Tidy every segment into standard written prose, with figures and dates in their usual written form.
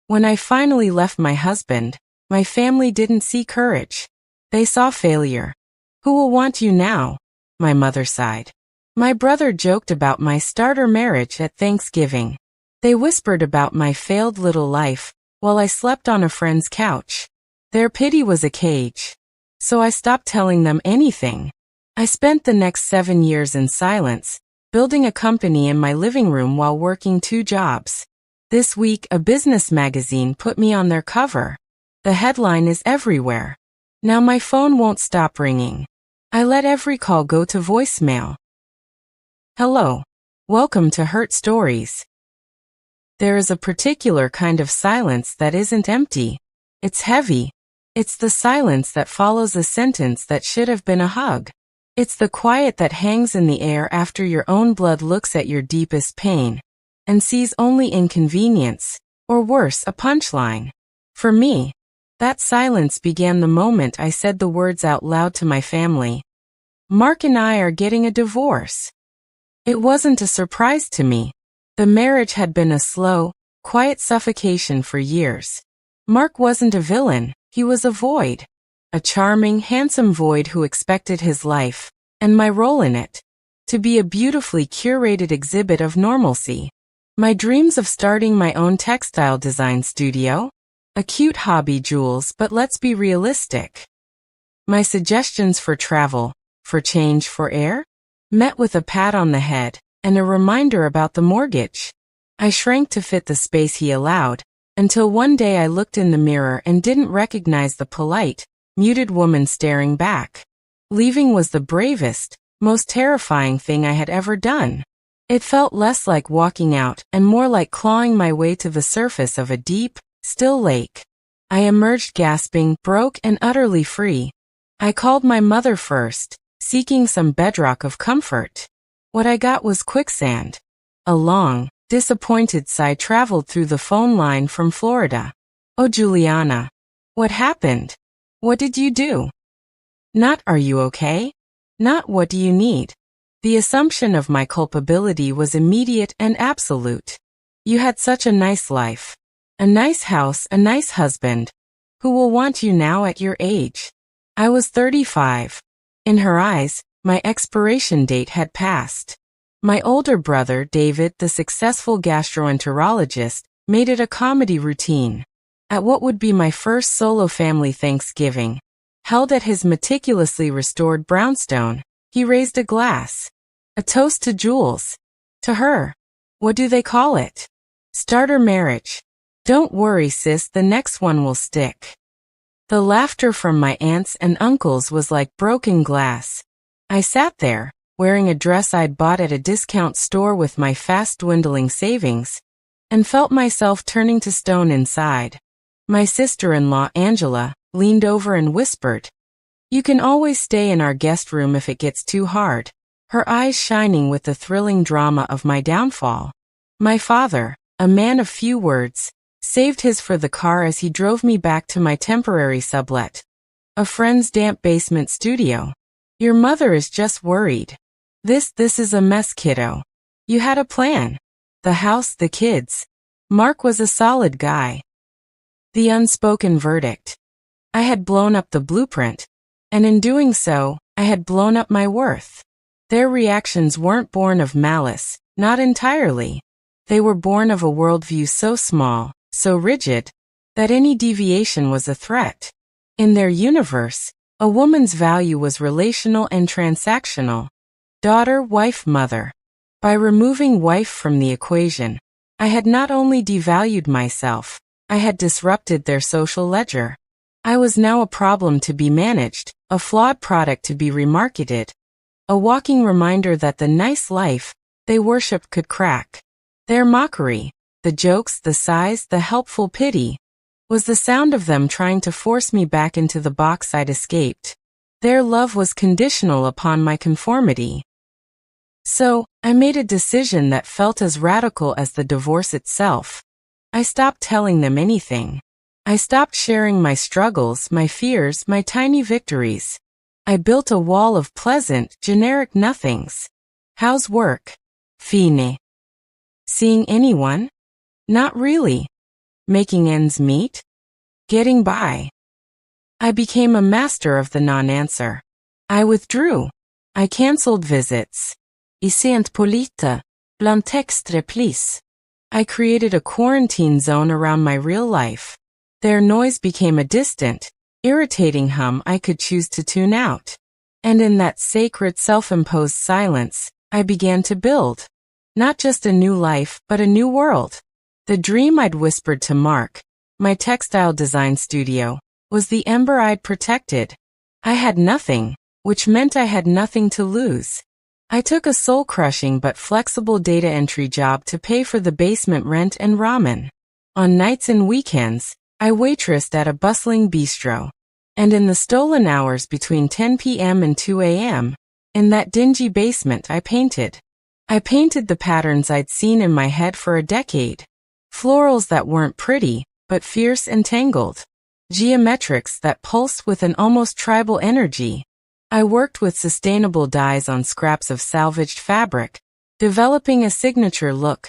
When I finally left my husband, my family didn't see courage. They saw failure. Who will want you now? My mother sighed. My brother joked about my starter marriage at Thanksgiving. They whispered about my failed little life, while I slept on a friend's couch. Their pity was a cage. So I stopped telling them anything. I spent the next 7 years in silence, building a company in my living room while working 2 jobs. This week, a business magazine put me on their cover. The headline is everywhere. Now my phone won't stop ringing. I let every call go to voicemail. Hello. Welcome to Hurt Stories. There is a particular kind of silence that isn't empty. It's heavy. It's the silence that follows a sentence that should have been a hug. It's the quiet that hangs in the air after your own blood looks at your deepest pain and sees only inconvenience, or worse, a punchline. For me, that silence began the moment I said the words out loud to my family. Mark and I are getting a divorce. It wasn't a surprise to me. The marriage had been a slow, quiet suffocation for years. Mark wasn't a villain, he was a void. A charming, handsome void who expected his life, and my role in it, to be a beautifully curated exhibit of normalcy. My dreams of starting my own textile design studio? A cute hobby, Jules, but let's be realistic. My suggestions for travel, for change, for air? Met with a pat on the head, and a reminder about the mortgage. I shrank to fit the space he allowed, until one day I looked in the mirror and didn't recognize the polite, muted woman staring back. Leaving was the bravest, most terrifying thing I had ever done. It felt less like walking out and more like clawing my way to the surface of a deep, still lake. I emerged gasping, broke and utterly free. I called my mother first, seeking some bedrock of comfort. What I got was quicksand. A long, disappointed sigh traveled through the phone line from Florida. Oh, Juliana. What happened? What did you do? Not are you okay? Not what do you need? The assumption of my culpability was immediate and absolute. You had such a nice life. A nice house, a nice husband. Who will want you now at your age? I was 35. In her eyes, my expiration date had passed. My older brother, David, the successful gastroenterologist, made it a comedy routine. At what would be my first solo family Thanksgiving, held at his meticulously restored brownstone, he raised a glass. A toast to Jules. To her. What do they call it? Starter marriage. Don't worry, sis, the next one will stick. The laughter from my aunts and uncles was like broken glass. I sat there, wearing a dress I'd bought at a discount store with my fast-dwindling savings, and felt myself turning to stone inside. My sister-in-law, Angela, leaned over and whispered, "You can always stay in our guest room if it gets too hard," her eyes shining with the thrilling drama of my downfall. My father, a man of few words, saved his for the car as he drove me back to my temporary sublet, a friend's damp basement studio. Your mother is just worried. This is a mess, kiddo. You had a plan. The house, the kids. Mark was a solid guy. The unspoken verdict. I had blown up the blueprint, and in doing so, I had blown up my worth. Their reactions weren't born of malice, not entirely. They were born of a worldview so small, so rigid, that any deviation was a threat. In their universe, a woman's value was relational and transactional. Daughter, wife, mother. By removing wife from the equation, I had not only devalued myself, I had disrupted their social ledger. I was now a problem to be managed, a flawed product to be remarketed, a walking reminder that the nice life they worshipped could crack. Their mockery, the jokes, the sighs, the helpful pity, was the sound of them trying to force me back into the box I'd escaped. Their love was conditional upon my conformity. So, I made a decision that felt as radical as the divorce itself. I stopped telling them anything. I stopped sharing my struggles, my fears, my tiny victories. I built a wall of pleasant, generic nothings. How's work? Fine. Seeing anyone? Not really. Making ends meet? Getting by. I became a master of the non-answer. I withdrew. I cancelled visits. I sent på lite. Bland textre please. I created a quarantine zone around my real life. Their noise became a distant, irritating hum I could choose to tune out. And in that sacred self-imposed silence, I began to build. Not just a new life, but a new world. The dream I'd whispered to Mark, my textile design studio, was the ember I'd protected. I had nothing, which meant I had nothing to lose. I took a soul-crushing but flexible data entry job to pay for the basement rent and ramen. On nights and weekends, I waitressed at a bustling bistro. And in the stolen hours between 10 p.m. and 2 a.m., in that dingy basement I painted. I painted the patterns I'd seen in my head for a decade. Florals that weren't pretty, but fierce and tangled. Geometrics that pulsed with an almost tribal energy. I worked with sustainable dyes on scraps of salvaged fabric, developing a signature look.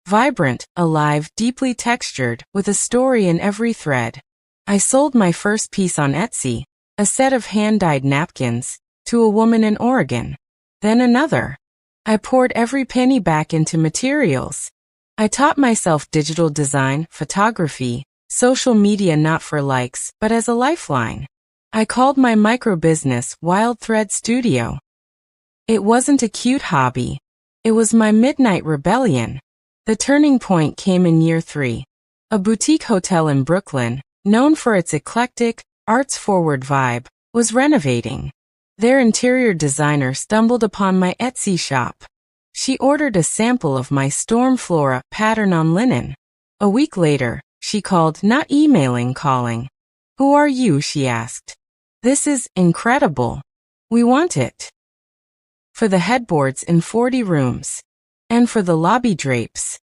Vibrant, alive, deeply textured, with a story in every thread. I sold my first piece on Etsy, a set of hand-dyed napkins, to a woman in Oregon. Then another. I poured every penny back into materials. I taught myself digital design, photography, social media not for likes, but as a lifeline. I called my micro-business Wild Thread Studio. It wasn't a cute hobby. It was my midnight rebellion. The turning point came in year 3. A boutique hotel in Brooklyn, known for its eclectic, arts-forward vibe, was renovating. Their interior designer stumbled upon my Etsy shop. She ordered a sample of my Storm Flora pattern on linen. A week later, she called, not emailing, calling. "Who are you?" she asked. "This is incredible. We want it." For the headboards in 40 rooms. And for the lobby drapes.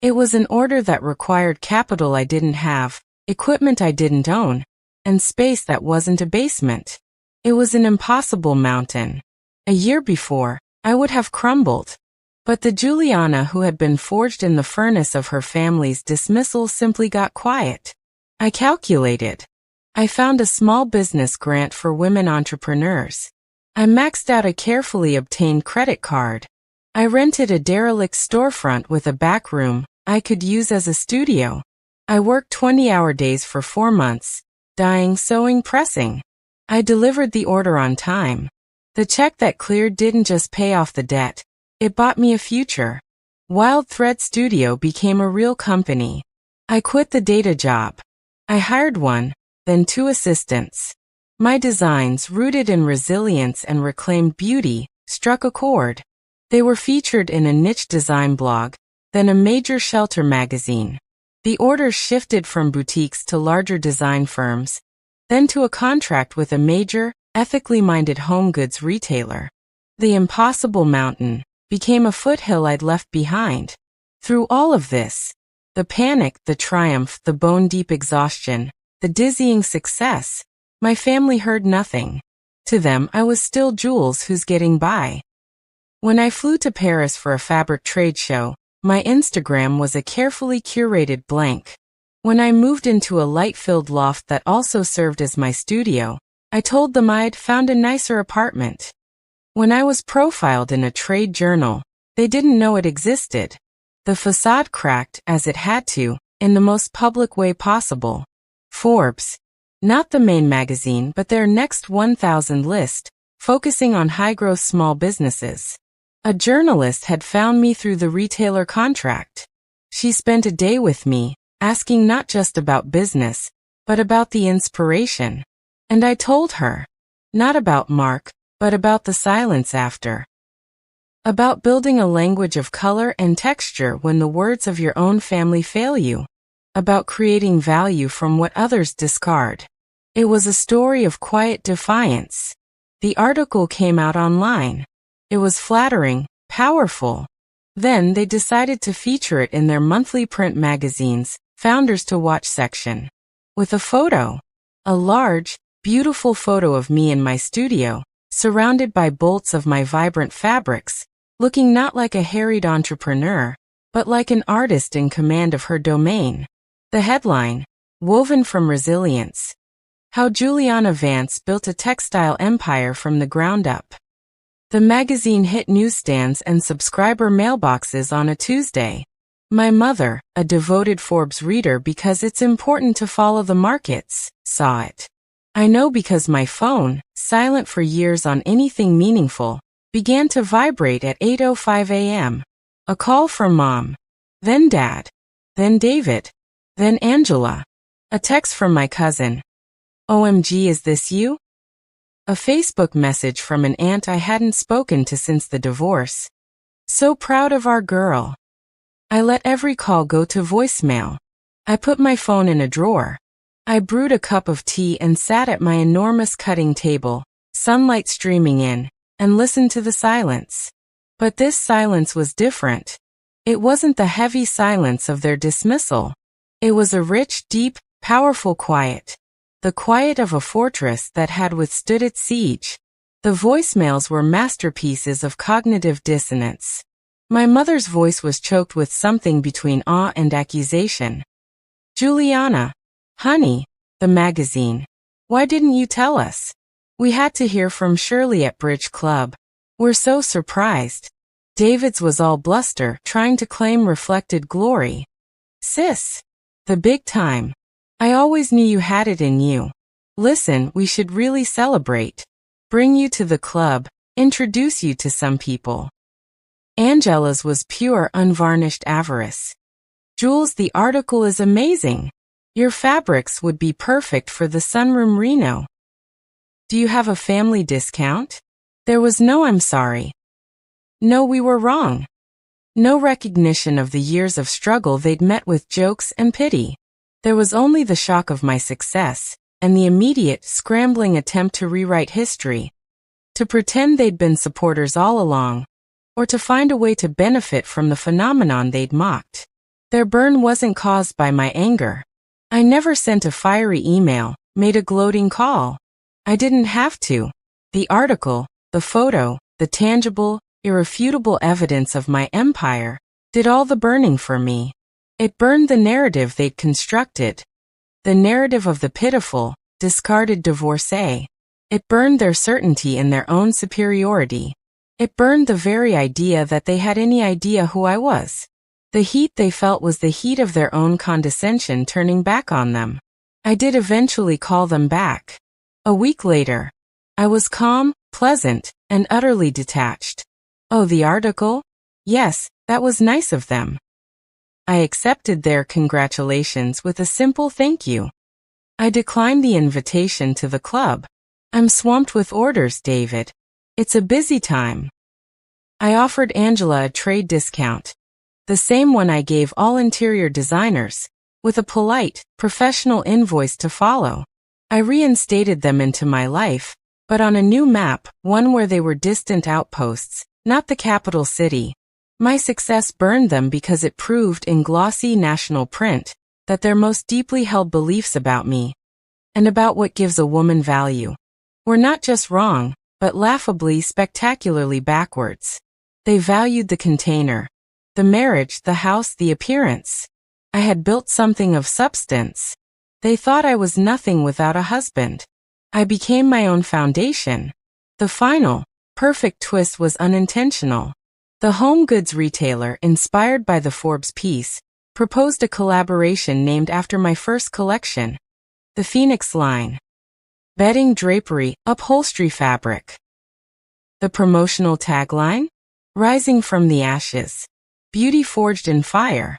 It was an order that required capital I didn't have, equipment I didn't own, and space that wasn't a basement. It was an impossible mountain. A year before, I would have crumbled. But the Juliana who had been forged in the furnace of her family's dismissal simply got quiet. I calculated. I found a small business grant for women entrepreneurs. I maxed out a carefully obtained credit card. I rented a derelict storefront with a back room I could use as a studio. I worked 20-hour days for 4 months, dyeing, sewing, pressing. I delivered the order on time. The check that cleared didn't just pay off the debt, it bought me a future. Wild Thread Studio became a real company. I quit the data job. I hired 1, then 2 assistants. My designs, rooted in resilience and reclaimed beauty, struck a chord. They were featured in a niche design blog, then a major shelter magazine. The orders shifted from boutiques to larger design firms, then to a contract with a major, ethically minded home goods retailer. The impossible mountain became a foothill I'd left behind. Through all of this, the panic, the triumph, the bone-deep exhaustion, the dizzying success, my family heard nothing. To them, I was still Jules who's getting by. When I flew to Paris for a fabric trade show, my Instagram was a carefully curated blank. When I moved into a light-filled loft that also served as my studio, I told them I'd found a nicer apartment. When I was profiled in a trade journal, they didn't know it existed. The facade cracked, as it had to, in the most public way possible. Forbes, not the main magazine but their next 1,000 list, focusing on high-growth small businesses. A journalist had found me through the retailer contract. She spent a day with me, asking not just about business, but about the inspiration. And I told her, not about Mark, but about the silence after. About building a language of color and texture when the words of your own family fail you. About creating value from what others discard. It was a story of quiet defiance. The article came out online. It was flattering, powerful. Then they decided to feature it in their monthly print magazine's Founders to Watch section. With a photo. A large, beautiful photo of me in my studio, surrounded by bolts of my vibrant fabrics, looking not like a harried entrepreneur, but like an artist in command of her domain. The headline, Woven from Resilience. How Juliana Vance Built a Textile Empire from the Ground Up. The magazine hit newsstands and subscriber mailboxes on a Tuesday. My mother, a devoted Forbes reader because it's important to follow the markets, saw it. I know because my phone, silent for years on anything meaningful, began to vibrate at 8:05 a.m. A call from Mom. Then Dad. Then David. Then Angela. A text from my cousin. OMG, is this you? A Facebook message from an aunt I hadn't spoken to since the divorce. So proud of our girl. I let every call go to voicemail. I put my phone in a drawer. I brewed a cup of tea and sat at my enormous cutting table, sunlight streaming in, and listened to the silence. But this silence was different. It wasn't the heavy silence of their dismissal. It was a rich, deep, powerful quiet. The quiet of a fortress that had withstood its siege. The voicemails were masterpieces of cognitive dissonance. My mother's voice was choked with something between awe and accusation. Juliana. Honey. The magazine. Why didn't you tell us? We had to hear from Shirley at Bridge Club. We're so surprised. David's was all bluster, trying to claim reflected glory. Sis. The big time. I always knew you had it in you. Listen, we should really celebrate. Bring you to the club, introduce you to some people. Angela's was pure, unvarnished avarice. Jules, the article is amazing. Your fabrics would be perfect for the sunroom Reno. Do you have a family discount? There was no I'm sorry. No, we were wrong. No recognition of the years of struggle they'd met with jokes and pity. There was only the shock of my success, and the immediate, scrambling attempt to rewrite history. To pretend they'd been supporters all along, or to find a way to benefit from the phenomenon they'd mocked. Their burn wasn't caused by my anger. I never sent a fiery email, made a gloating call. I didn't have to. The article, the photo, the tangible, irrefutable evidence of my empire, did all the burning for me. It burned the narrative they'd constructed. The narrative of the pitiful, discarded divorcee. It burned their certainty in their own superiority. It burned the very idea that they had any idea who I was. The heat they felt was the heat of their own condescension turning back on them. I did eventually call them back. A week later. I was calm, pleasant, and utterly detached. Oh, the article? Yes, that was nice of them. I accepted their congratulations with a simple thank you. I declined the invitation to the club. I'm swamped with orders, David. It's a busy time. I offered Angela a trade discount. The same one I gave all interior designers, with a polite, professional invoice to follow. I reinstated them into my life, but on a new map, one where they were distant outposts, not the capital city. My success burned them because it proved in glossy national print that their most deeply held beliefs about me, and about what gives a woman value, were not just wrong, but laughably, spectacularly backwards. They valued the container, the marriage, the house, the appearance. I had built something of substance. They thought I was nothing without a husband. I became my own foundation. The final, perfect twist was unintentional. The home goods retailer, inspired by the Forbes piece, proposed a collaboration named after my first collection, the Phoenix line. Bedding, drapery, upholstery fabric. The promotional tagline? Rising from the ashes. Beauty forged in fire.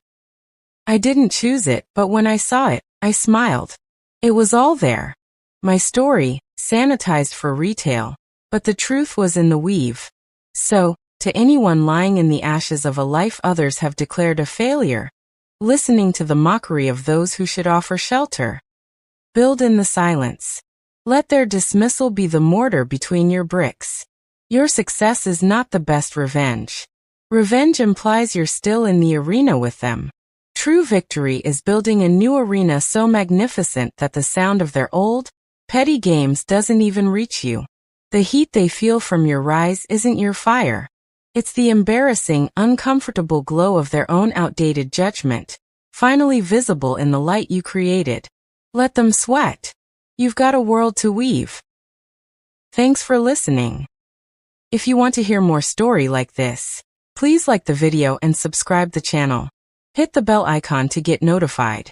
I didn't choose it, but when I saw it, I smiled. It was all there. My story, sanitized for retail, but the truth was in the weave. So, to anyone lying in the ashes of a life others have declared a failure, listening to the mockery of those who should offer shelter, build in the silence. Let their dismissal be the mortar between your bricks. Your success is not the best revenge. Revenge implies you're still in the arena with them. True victory is building a new arena so magnificent that the sound of their old, petty games doesn't even reach you. The heat they feel from your rise isn't your fire. It's the embarrassing, uncomfortable glow of their own outdated judgment. finally visible in the light you created. Let them sweat. You've got a world to weave. Thanks for listening. If you want to hear more story like this, please like the video and subscribe the channel. Hit the bell icon to get notified.